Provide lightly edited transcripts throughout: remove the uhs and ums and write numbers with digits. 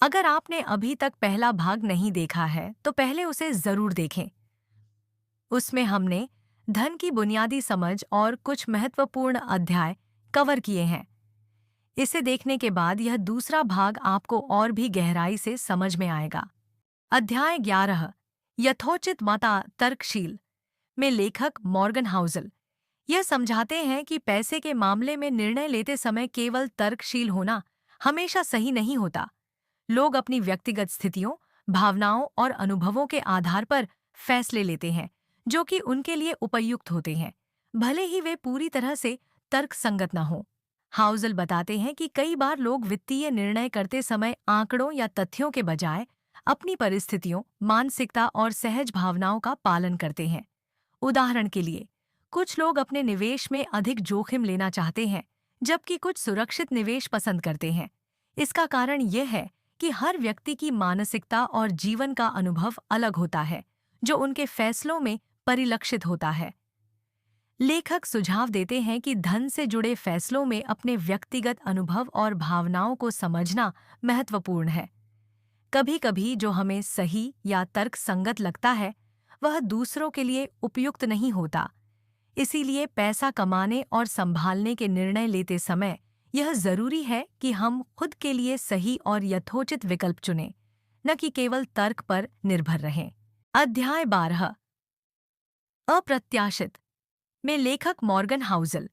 अगर आपने अभी तक पहला भाग नहीं देखा है तो पहले उसे जरूर देखें। उसमें हमने धन की बुनियादी समझ और कुछ महत्वपूर्ण अध्याय कवर किए हैं। इसे देखने के बाद यह दूसरा भाग आपको और भी गहराई से समझ में आएगा। अध्याय 11, यथोचित मता तर्कशील में लेखक मॉर्गन हाउसल यह समझाते हैं कि पैसे के मामले में निर्णय लेते समय केवल तर्कशील होना हमेशा सही नहीं होता। लोग अपनी व्यक्तिगत स्थितियों, भावनाओं और अनुभवों के आधार पर फैसले लेते हैं जो कि उनके लिए उपयुक्त होते हैं, भले ही वे पूरी तरह से तर्कसंगत न हो। हाउजल बताते हैं कि कई बार लोग वित्तीय निर्णय करते समय आंकड़ों या तथ्यों के बजाय अपनी परिस्थितियों, मानसिकता और सहज भावनाओं का पालन करते हैं। उदाहरण के लिए, कुछ लोग अपने निवेश में अधिक जोखिम लेना चाहते हैं, जबकि कुछ सुरक्षित निवेश पसंद करते हैं। इसका कारण यह है कि हर व्यक्ति की मानसिकता और जीवन का अनुभव अलग होता है, जो उनके फैसलों में परिलक्षित होता है। लेखक सुझाव देते हैं कि धन से जुड़े फैसलों में अपने व्यक्तिगत अनुभव और भावनाओं को समझना महत्वपूर्ण है। कभी-कभी जो हमें सही या तर्कसंगत लगता है, वह दूसरों के लिए उपयुक्त नहीं होता। इसीलिए पैसा कमाने और संभालने के निर्णय लेते समय यह जरूरी है कि हम खुद के लिए सही और यथोचित विकल्प चुनें, न कि केवल तर्क पर निर्भर रहें। अध्याय 12, अप्रत्याशित में लेखक मॉर्गन हाउसल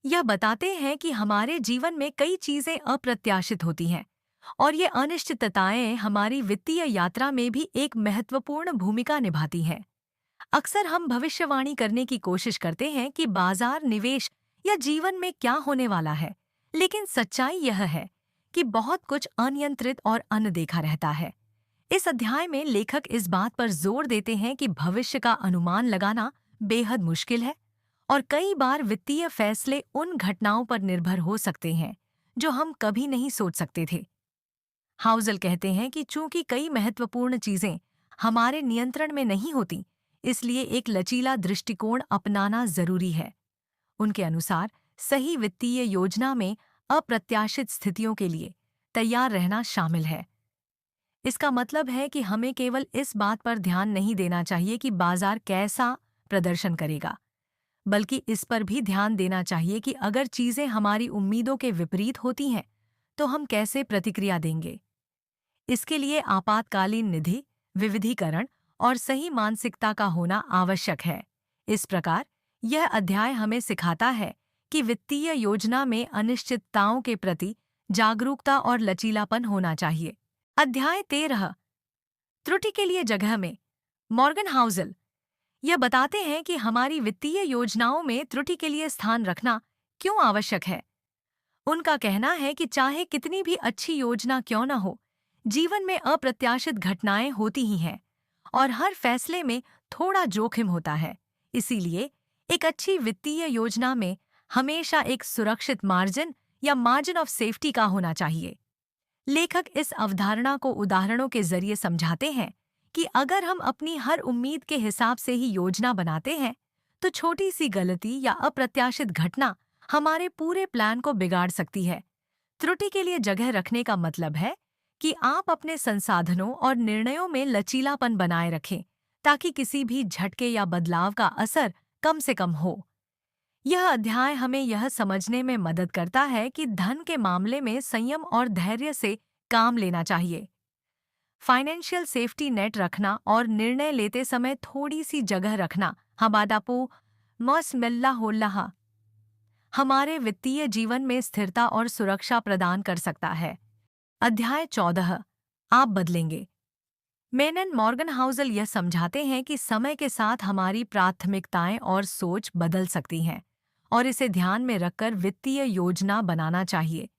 यह बताते हैं कि हमारे जीवन में कई चीजें अप्रत्याशित होती हैं और ये अनिश्चितताएं हमारी वित्तीय यात्रा में भी एक महत्वपूर्ण भूमिका निभाती हैं। अक्सर हम भविष्यवाणी करने की कोशिश करते हैं कि बाजार, निवेश या जीवन में क्या होने वाला है, लेकिन सच्चाई यह है कि बहुत कुछ अनियंत्रित और अनदेखा रहता है। इस अध्याय में लेखक इस बात पर जोर देते हैं कि भविष्य का अनुमान लगाना बेहद मुश्किल है और कई बार वित्तीय फैसले उन घटनाओं पर निर्भर हो सकते हैं जो हम कभी नहीं सोच सकते थे। हाउजल कहते हैं कि चूंकि कई महत्वपूर्ण चीजें हमारे नियंत्रण में नहीं होती, इसलिए एक लचीला दृष्टिकोण अपनाना जरूरी है। उनके अनुसार सही वित्तीय योजना में अप्रत्याशित स्थितियों के लिए तैयार रहना शामिल है। इसका मतलब है कि हमें केवल इस बात पर ध्यान नहीं देना चाहिए कि बाजार कैसा प्रदर्शन करेगा, बल्कि इस पर भी ध्यान देना चाहिए कि अगर चीजें हमारी उम्मीदों के विपरीत होती हैं, तो हम कैसे प्रतिक्रिया देंगे। इसके लिए आपातकालीन निधि, विविधीकरण और सही मानसिकता का होना आवश्यक है। इस प्रकार यह अध्याय हमें सिखाता है कि वित्तीय योजना में अनिश्चितताओं के प्रति जागरूकता और लचीलापन होना चाहिए। अध्याय 13, त्रुटि के लिए जगह में मॉर्गन हाउसल यह बताते हैं कि हमारी वित्तीय योजनाओं में त्रुटि के लिए स्थान रखना क्यों आवश्यक है। उनका कहना है कि चाहे कितनी भी अच्छी योजना क्यों न हो, जीवन में अप्रत्याशित घटनाएं होती ही हैं और हर फैसले में थोड़ा जोखिम होता है। इसीलिए एक अच्छी वित्तीय योजना में हमेशा एक सुरक्षित मार्जिन या मार्जिन ऑफ सेफ्टी का होना चाहिए। लेखक इस अवधारणा को उदाहरणों के जरिए समझाते हैं कि अगर हम अपनी हर उम्मीद के हिसाब से ही योजना बनाते हैं, तो छोटी सी गलती या अप्रत्याशित घटना हमारे पूरे प्लान को बिगाड़ सकती है। त्रुटि के लिए जगह रखने का मतलब है कि आप अपने संसाधनों और निर्णयों में लचीलापन बनाए रखें, ताकि किसी भी झटके या बदलाव का असर कम से कम हो। यह अध्याय हमें यह समझने में मदद करता है कि धन के मामले में संयम और धैर्य से काम लेना चाहिए। फाइनेंशियल सेफ्टी नेट रखना और निर्णय लेते समय थोड़ी सी जगह रखना हबादापो मौसमिल्लाह हमारे वित्तीय जीवन में स्थिरता और सुरक्षा प्रदान कर सकता है। अध्याय 14, आप बदलेंगे। मेनन मॉर्गन हाउसल यह समझाते हैं कि समय के साथ हमारी प्राथमिकताएं और सोच बदल सकती हैं और इसे ध्यान में रखकर वित्तीय योजना बनाना चाहिए।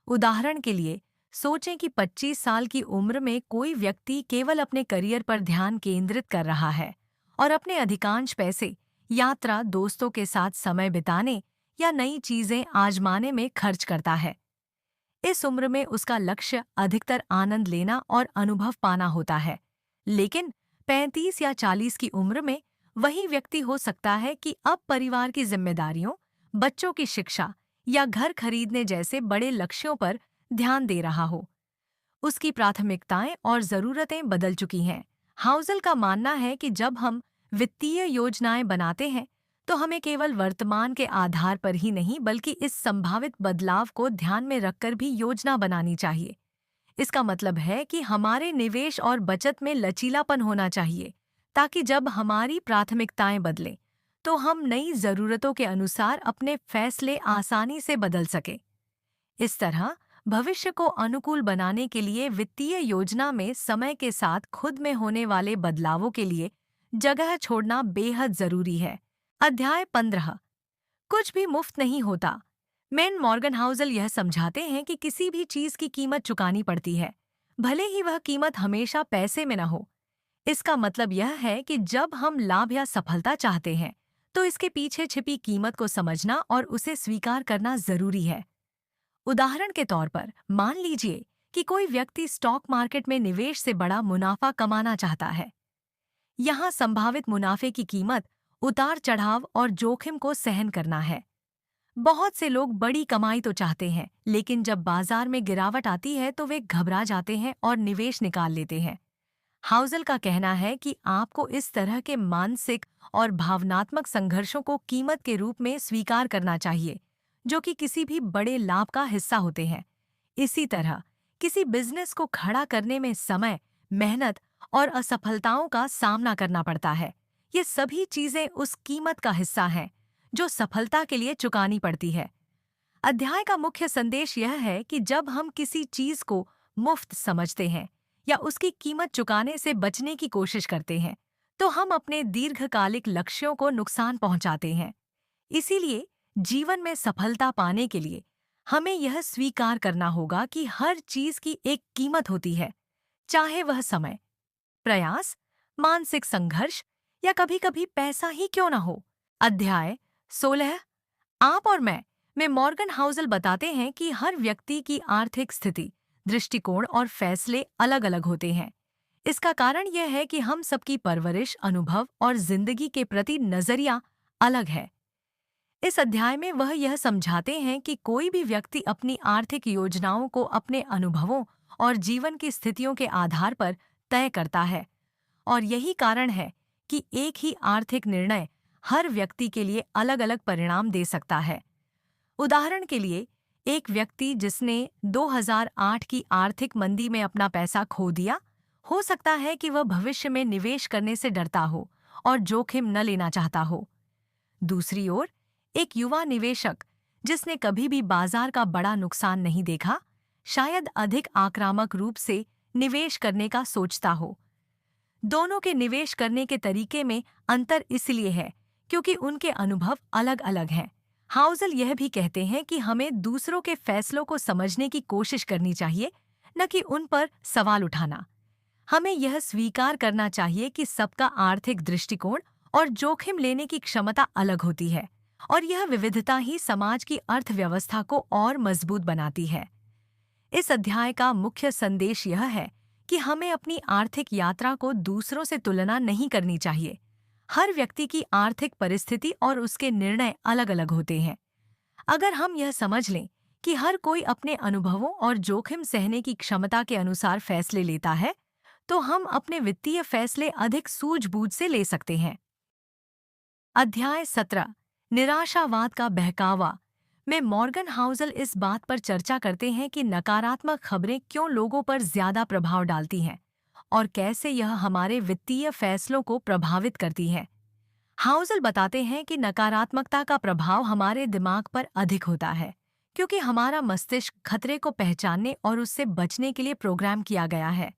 उदाहरण के लिए, सोचें कि 25 साल की उम्र में कोई व्यक्ति केवल अपने करियर पर ध्यान केंद्रित कर रहा है और अपने अधिकांश पैसे यात्रा, दोस्तों के साथ समय बिताने या नई चीजें आजमाने में खर्च करता है। इस उम्र में उसका लक्ष्य अधिकतर आनंद लेना और अनुभव पाना होता है, लेकिन 35 या 40 की उम्र में वही व्यक्ति हो सकता है कि अब परिवार की जिम्मेदारियों, बच्चों की शिक्षा या घर खरीदने जैसे बड़े लक्ष्यों पर ध्यान दे रहा हो। उसकी प्राथमिकताएं और ज़रूरतें बदल चुकी हैं। हाउसल का मानना है कि जब हम वित्तीय योजनाएं बनाते हैं, तो हमें केवल वर्तमान के आधार पर ही नहीं बल्कि इस संभावित बदलाव को ध्यान में रखकर भी योजना बनानी चाहिए। इसका मतलब है कि हमारे निवेश और बचत में लचीलापन होना चाहिए, ताकि जब हमारी प्राथमिकताएं बदलें, तो हम नई ज़रूरतों के अनुसार अपने फैसले आसानी से बदल सकें। इस तरह भविष्य को अनुकूल बनाने के लिए वित्तीय योजना में समय के साथ खुद में होने वाले बदलावों के लिए जगह छोड़ना बेहद जरूरी है। अध्याय 15। कुछ भी मुफ्त नहीं होता। मेन मॉर्गन हाउसल यह समझाते हैं कि किसी भी चीज की कीमत चुकानी पड़ती है, भले ही वह कीमत हमेशा पैसे में न हो। इसका मतलब यह है कि जब हम लाभ या सफलता चाहते हैं, तो इसके पीछे छिपी कीमत को समझना और उसे स्वीकार करना जरूरी है। उदाहरण के तौर पर मान लीजिए कि कोई व्यक्ति स्टॉक मार्केट में निवेश से बड़ा मुनाफा कमाना चाहता है। यहाँ संभावित मुनाफे की कीमत उतार चढ़ाव और जोखिम को सहन करना है। बहुत से लोग बड़ी कमाई तो चाहते हैं, लेकिन जब बाजार में गिरावट आती है तो वे घबरा जाते हैं और निवेश निकाल लेते हैं। हाउसल का कहना है कि आपको इस तरह के मानसिक और भावनात्मक संघर्षों को कीमत के रूप में स्वीकार करना चाहिए, जो कि किसी भी बड़े लाभ का हिस्सा होते हैं। इसी तरह किसी बिजनेस को खड़ा करने में समय, मेहनत और असफलताओं का सामना करना पड़ता है। ये सभी चीजें उस कीमत का हिस्सा हैं जो सफलता के लिए चुकानी पड़ती है। अध्याय का मुख्य संदेश यह है कि जब हम किसी चीज को मुफ्त समझते हैं या उसकी कीमत चुकाने से बचने की कोशिश करते हैं, तो हम अपने दीर्घकालिक लक्ष्यों को नुकसान पहुंचाते हैं। इसीलिए जीवन में सफलता पाने के लिए हमें यह स्वीकार करना होगा कि हर चीज की एक कीमत होती है, चाहे वह समय, प्रयास, मानसिक संघर्ष या कभी-कभी पैसा ही क्यों न हो। अध्याय 16। आप और मैं में मॉर्गन हाउसल बताते हैं कि हर व्यक्ति की आर्थिक स्थिति, दृष्टिकोण और फैसले अलग-अलग होते हैं। इसका कारण यह है कि हम सबकी परवरिश, अनुभव और जिंदगी के प्रति नजरिया अलग है। इस अध्याय में वह यह समझाते हैं कि कोई भी व्यक्ति अपनी आर्थिक योजनाओं को अपने अनुभवों और जीवन की स्थितियों के आधार पर तय करता है, और यही कारण है कि एक ही आर्थिक निर्णय हर व्यक्ति के लिए अलग-अलग परिणाम दे सकता है। उदाहरण के लिए, एक व्यक्ति जिसने 2008 की आर्थिक मंदी में अपना पैसा खो दिया, हो सकता है कि वह भविष्य में निवेश करने से डरता हो और जोखिम न लेना चाहता हो। दूसरी ओर, एक युवा निवेशक जिसने कभी भी बाजार का बड़ा नुकसान नहीं देखा, शायद अधिक आक्रामक रूप से निवेश करने का सोचता हो। दोनों के निवेश करने के तरीके में अंतर इसलिए है क्योंकि उनके अनुभव अलग-अलग हैं। हाउसल यह भी कहते हैं कि हमें दूसरों के फैसलों को समझने की कोशिश करनी चाहिए, न कि उन पर सवाल उठाना। हमें यह स्वीकार करना चाहिए कि सबका आर्थिक दृष्टिकोण और जोखिम लेने की क्षमता अलग होती है, और यह विविधता ही समाज की अर्थव्यवस्था को और मजबूत बनाती है। इस अध्याय का मुख्य संदेश यह है कि हमें अपनी आर्थिक यात्रा को दूसरों से तुलना नहीं करनी चाहिए। हर व्यक्ति की आर्थिक परिस्थिति और उसके निर्णय अलग-अलग होते हैं। अगर हम यह समझ लें कि हर कोई अपने अनुभवों और जोखिम सहने की क्षमता के अनुसार फैसले लेता है, तो हम अपने वित्तीय फैसले अधिक सूझबूझ से ले सकते हैं। अध्याय 17। निराशावाद का बहकावा में मॉर्गन हाउसल इस बात पर चर्चा करते हैं कि नकारात्मक खबरें क्यों लोगों पर ज्यादा प्रभाव डालती हैं और कैसे यह हमारे वित्तीय फैसलों को प्रभावित करती है। हाउसल बताते हैं कि नकारात्मकता का प्रभाव हमारे दिमाग पर अधिक होता है, क्योंकि हमारा मस्तिष्क खतरे को पहचानने और उससे बचने के लिए प्रोग्राम किया गया है।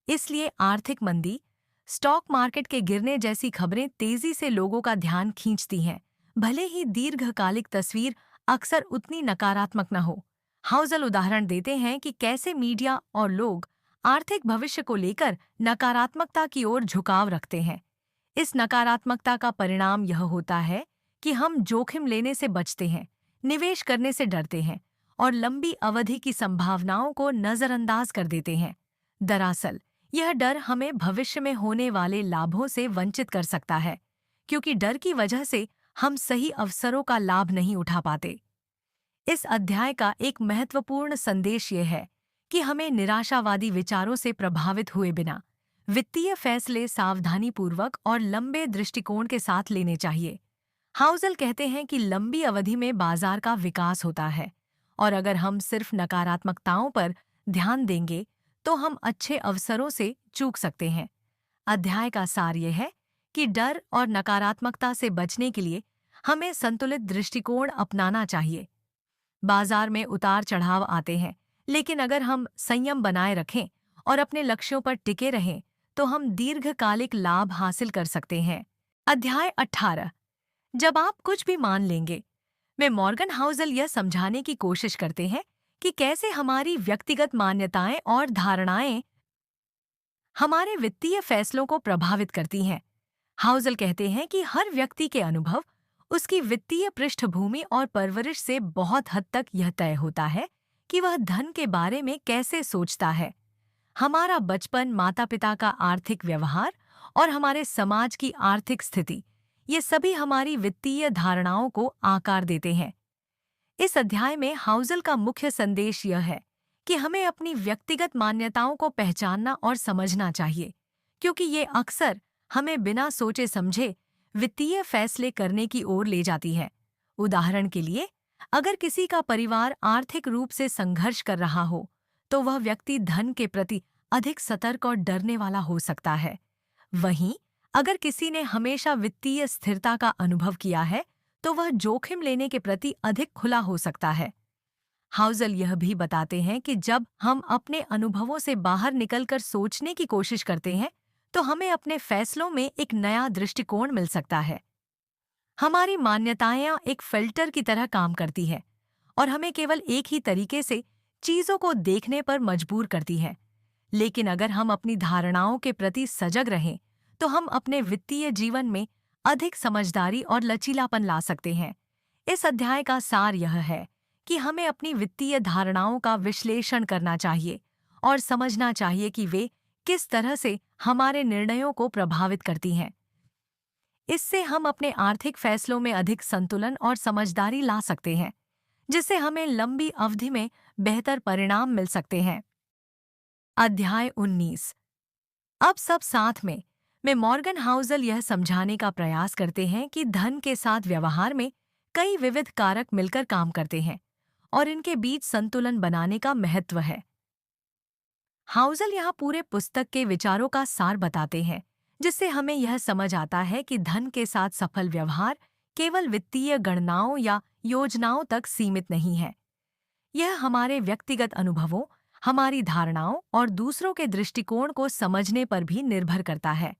इसलिए आर्थिक मंदी, स्टॉक मार्केट के गिरने जैसी खबरें तेजी से लोगों का ध्यान खींचती हैं, भले ही दीर्घकालिक तस्वीर अक्सर उतनी नकारात्मक न हो। हाउसल उदाहरण देते हैं कि कैसे मीडिया और लोग आर्थिक भविष्य को लेकर नकारात्मकता की ओर झुकाव रखते हैं। इस नकारात्मकता का परिणाम यह होता है कि हम जोखिम लेने से बचते हैं, निवेश करने से डरते हैं और लंबी अवधि की संभावनाओं को नजरअंदाज कर देते हैं। दरअसल यह डर हमें भविष्य में होने वाले लाभों से वंचित कर सकता है, क्योंकि डर की वजह से हम सही अवसरों का लाभ नहीं उठा पाते। इस अध्याय का एक महत्वपूर्ण संदेश ये है कि हमें निराशावादी विचारों से प्रभावित हुए बिना वित्तीय फैसले सावधानीपूर्वक और लंबे दृष्टिकोण के साथ लेने चाहिए। हाउसल कहते हैं कि लंबी अवधि में बाजार का विकास होता है और अगर हम सिर्फ नकारात्मकताओं पर ध्यान देंगे तो हम अच्छे अवसरों से चूक सकते हैं। अध्याय का सार यह है कि डर और नकारात्मकता से बचने के लिए हमें संतुलित दृष्टिकोण अपनाना चाहिए। बाजार में उतार चढ़ाव आते हैं, लेकिन अगर हम संयम बनाए रखें और अपने लक्ष्यों पर टिके रहें तो हम दीर्घकालिक लाभ हासिल कर सकते हैं। अध्याय 18। जब आप कुछ भी मान लेंगे, में मॉर्गन हाउसल यह समझाने की कोशिश करते हैं कि कैसे हमारी व्यक्तिगत मान्यताएं और धारणाएं हमारे वित्तीय फैसलों को प्रभावित करती हैं। हाउसल कहते हैं कि हर व्यक्ति के अनुभव, उसकी वित्तीय पृष्ठभूमि और परवरिश से बहुत हद तक यह तय होता है कि वह धन के बारे में कैसे सोचता है। हमारा बचपन, माता-पिता का आर्थिक व्यवहार और हमारे समाज की आर्थिक स्थिति, ये सभी हमारी वित्तीय धारणाओं को आकार देते हैं। इस अध्याय में हाउसल का मुख्य संदेश यह है कि हमें अपनी व्यक्तिगत मान्यताओं को पहचानना और समझना चाहिए, क्योंकि ये अक्सर हमें बिना सोचे समझे वित्तीय फैसले करने की ओर ले जाती है। उदाहरण के लिए, अगर किसी का परिवार आर्थिक रूप से संघर्ष कर रहा हो, तो वह व्यक्ति धन के प्रति अधिक सतर्क और डरने वाला हो सकता है। वहीं, अगर किसी ने हमेशा वित्तीय स्थिरता का अनुभव किया है, तो वह जोखिम लेने के प्रति अधिक खुला हो सकता है। हाउसल यह भी बताते हैं कि जब हम अपने अनुभवों से बाहर निकलकर सोचने की कोशिश करते हैं, तो हमें अपने फैसलों में एक नया दृष्टिकोण मिल सकता है। हमारी मान्यताएं एक फिल्टर की तरह काम करती है और हमें केवल एक ही तरीके से चीजों को देखने पर मजबूर करती है। लेकिन अगर हम अपनी धारणाओं के प्रति सजग रहें, तो हम अपने वित्तीय जीवन में अधिक समझदारी और लचीलापन ला सकते हैं। इस अध्याय का सार यह है कि हमें अपनी वित्तीय धारणाओं का विश्लेषण करना चाहिए और समझना चाहिए कि वे किस तरह से हमारे निर्णयों को प्रभावित करती हैं। इससे हम अपने आर्थिक फैसलों में अधिक संतुलन और समझदारी ला सकते हैं, जिससे हमें लंबी अवधि में बेहतर परिणाम मिल सकते हैं। अध्याय 19। अब सब साथ में मॉर्गन हाउसल यह समझाने का प्रयास करते हैं कि धन के साथ व्यवहार में कई विविध कारक मिलकर काम करते हैं और इनके बीच संतुलन बनाने का महत्व है। हाउसल यहाँ पूरे पुस्तक के विचारों का सार बताते हैं, जिससे हमें यह समझ आता है कि धन के साथ सफल व्यवहार केवल वित्तीय गणनाओं या योजनाओं तक सीमित नहीं है। यह हमारे व्यक्तिगत अनुभवों, हमारी धारणाओं और दूसरों के दृष्टिकोण को समझने पर भी निर्भर करता है।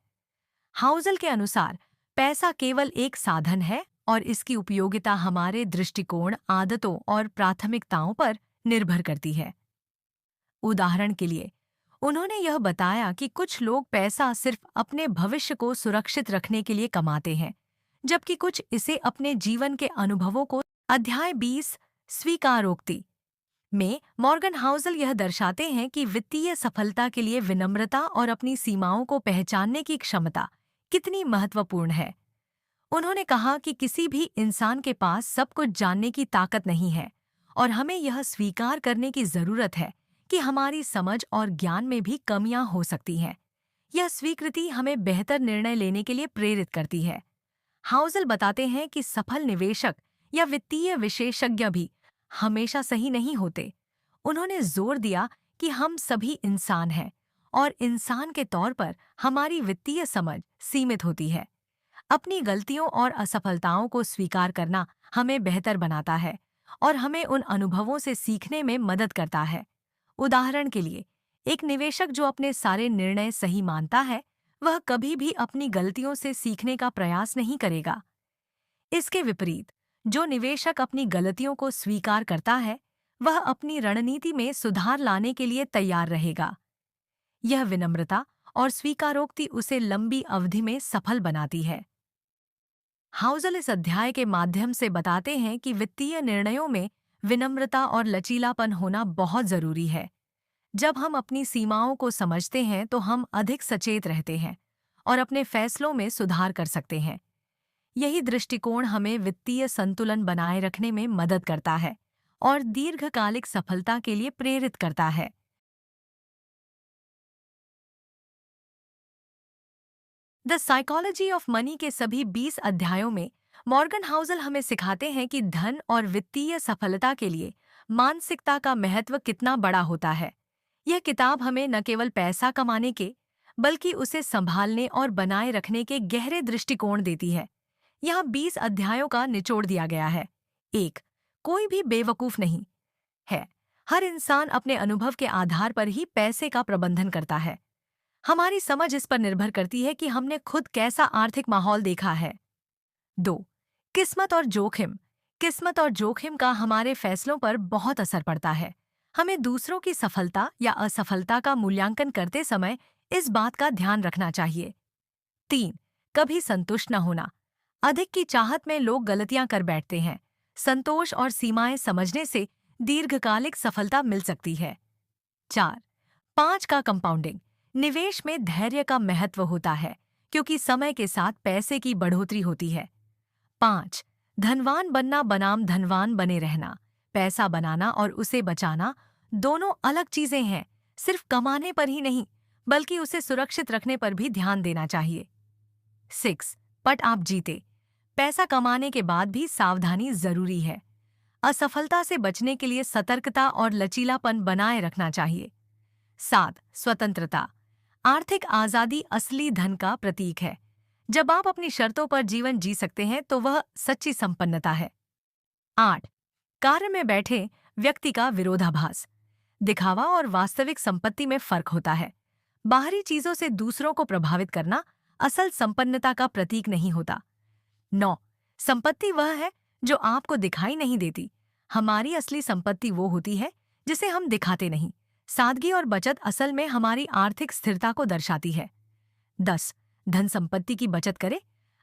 हाउसल के अनुसार पैसा केवल एक साधन है और इसकी उपयोगिता हमारे दृष्टिकोण, आदतों और प्राथमिकताओं पर निर्भर करती है। उदाहरण के लिए, उन्होंने यह बताया कि कुछ लोग पैसा सिर्फ अपने भविष्य को सुरक्षित रखने के लिए कमाते हैं, जबकि कुछ इसे अपने जीवन के अनुभवों को। अध्याय 20 स्वीकारोक्ति में मॉर्गन हाउसल यह दर्शाते हैं कि वित्तीय सफलता के लिए विनम्रता और अपनी सीमाओं को पहचानने की क्षमता कितनी महत्वपूर्ण है। उन्होंने कहा कि किसी भी इंसान के पास सब कुछ जानने की ताकत नहीं है और हमें यह स्वीकार करने की जरूरत है कि हमारी समझ और ज्ञान में भी कमियां हो सकती हैं। यह स्वीकृति हमें बेहतर निर्णय लेने के लिए प्रेरित करती है। हाउसल बताते हैं कि सफल निवेशक या वित्तीय विशेषज्ञ भी हमेशा सही नहीं होते। उन्होंने जोर दिया कि हम सभी इंसान हैं और इंसान के तौर पर हमारी वित्तीय समझ सीमित होती है। अपनी गलतियों और असफलताओं को स्वीकार करना हमें बेहतर बनाता है और हमें उन अनुभवों से सीखने में मदद करता है। उदाहरण के लिए, एक निवेशक जो अपने सारे निर्णय सही मानता है, वह कभी भी अपनी गलतियों से सीखने का प्रयास नहीं करेगा। इसके विपरीत, जो निवेशक अपनी गलतियों को स्वीकार करता है, वह अपनी रणनीति में सुधार लाने के लिए तैयार रहेगा। यह विनम्रता और स्वीकारोक्ति उसे लंबी अवधि में सफल बनाती है। हाउसल इस अध्याय के माध्यम से बताते हैं कि वित्तीय निर्णयों में विनम्रता और लचीलापन होना बहुत जरूरी है। जब हम अपनी सीमाओं को समझते हैं तो हम अधिक सचेत रहते हैं और अपने फैसलों में सुधार कर सकते हैं। यही दृष्टिकोण हमें वित्तीय संतुलन बनाए रखने में मदद करता है और दीर्घकालिक सफलता के लिए प्रेरित करता है। द साइकोलॉजी ऑफ मनी के सभी 20 अध्यायों में मॉर्गन हाउसल हमें सिखाते हैं कि धन और वित्तीय सफलता के लिए मानसिकता का महत्व कितना बड़ा होता है। यह किताब हमें न केवल पैसा कमाने के बल्कि उसे संभालने और बनाए रखने के गहरे दृष्टिकोण देती है। यहाँ 20 अध्यायों का निचोड़ दिया गया है। 1. कोई भी बेवकूफ नहीं है। हर इंसान अपने अनुभव के आधार पर ही पैसे का प्रबंधन करता है। हमारी समझ इस पर निर्भर करती है कि हमने खुद कैसा आर्थिक माहौल देखा है। 2. किस्मत और जोखिम। किस्मत और जोखिम का हमारे फैसलों पर बहुत असर पड़ता है। हमें दूसरों की सफलता या असफलता का मूल्यांकन करते समय इस बात का ध्यान रखना चाहिए। 3. कभी संतुष्ट न होना। अधिक की चाहत में लोग गलतियां कर बैठते हैं। संतोष और सीमाएं समझने से दीर्घकालिक सफलता मिल सकती है। 4. 5 का कंपाउंडिंग। निवेश में धैर्य का महत्व होता है क्योंकि समय के साथ पैसे की बढ़ोतरी होती है। 5. धनवान बनना बनाम धनवान बने रहना। पैसा बनाना और उसे बचाना दोनों अलग चीजें हैं। सिर्फ कमाने पर ही नहीं बल्कि उसे सुरक्षित रखने पर भी ध्यान देना चाहिए। 6. पट आप जीते। पैसा कमाने के बाद भी सावधानी जरूरी है। असफलता से बचने के लिए सतर्कता और लचीलापन बनाए रखना चाहिए। 7. स्वतंत्रता। आर्थिक आजादी असली धन का प्रतीक है। जब आप अपनी शर्तों पर जीवन जी सकते हैं तो वह सच्ची संपन्नता है। 8. कार्य में बैठे व्यक्ति का विरोधाभास। दिखावा और वास्तविक संपत्ति में फर्क होता है। बाहरी चीजों से दूसरों को प्रभावित करना असल संपन्नता का प्रतीक नहीं होता। 9. संपत्ति वह है जो आपको दिखाई नहीं देती। हमारी असली संपत्ति वो होती है जिसे हम दिखाते नहीं। सादगी और बचत असल में हमारी आर्थिक स्थिरता को दर्शाती है। 10. धन संपत्ति की बचत करें।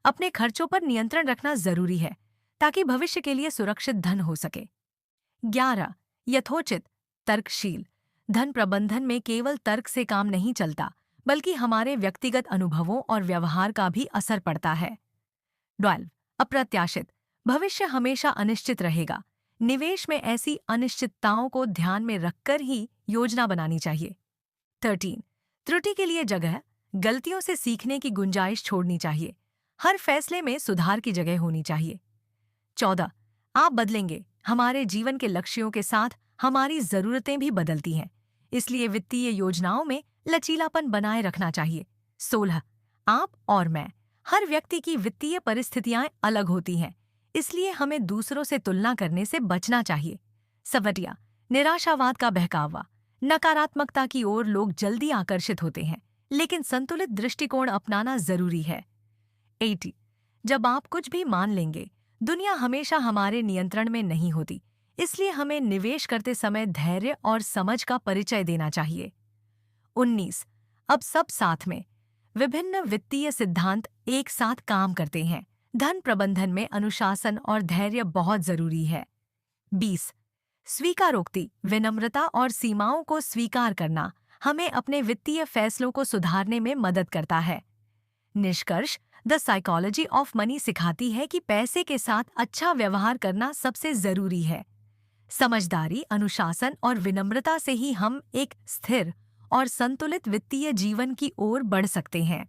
अपने खर्चों पर नियंत्रण रखना जरूरी है ताकि भविष्य के लिए सुरक्षित धन हो सके। 11. यथोचित तर्कशील। धन प्रबंधन में केवल तर्क से काम नहीं चलता बल्कि हमारे व्यक्तिगत अनुभवों और व्यवहार का भी असर पड़ता है। 12. अप्रत्याशित। भविष्य हमेशा अनिश्चित रहेगा। निवेश में ऐसी अनिश्चितताओं को ध्यान में रखकर ही योजना बनानी चाहिए। 13. त्रुटि के लिए जगह। गलतियों से सीखने की गुंजाइश छोड़नी चाहिए। हर फैसले में सुधार की जगह होनी चाहिए। 14. आप बदलेंगे। हमारे जीवन के लक्ष्यों के साथ हमारी जरूरतें भी बदलती हैं, इसलिए वित्तीय योजनाओं में लचीलापन बनाए रखना चाहिए। 16. आप और मैं। हर व्यक्ति की वित्तीय परिस्थितियां अलग होती हैं, इसलिए हमें दूसरों से तुलना करने से बचना चाहिए। 17. निराशावाद का बहकावा। नकारात्मकता की ओर लोग जल्दी आकर्षित होते हैं, लेकिन संतुलित दृष्टिकोण अपनाना जरूरी है। 18. जब आप कुछ भी मान लेंगे, दुनिया हमेशा हमारे नियंत्रण में नहीं होती, इसलिए हमें निवेश करते समय धैर्य और समझ का परिचय देना चाहिए। 19. अब सब साथ में। विभिन्न वित्तीय सिद्धांत एक साथ काम करते हैं। धन प्रबंधन में अनुशासन और धैर्य बहुत जरूरी है। 20. स्वीकारोक्ति। विनम्रता और सीमाओं को स्वीकार करना हमें अपने वित्तीय फैसलों को सुधारने में मदद करता है। निष्कर्ष, द साइकोलॉजी ऑफ मनी सिखाती है कि पैसे के साथ अच्छा व्यवहार करना सबसे जरूरी है। समझदारी, अनुशासन और विनम्रता से ही हम एक स्थिर और संतुलित वित्तीय जीवन की ओर बढ़ सकते हैं।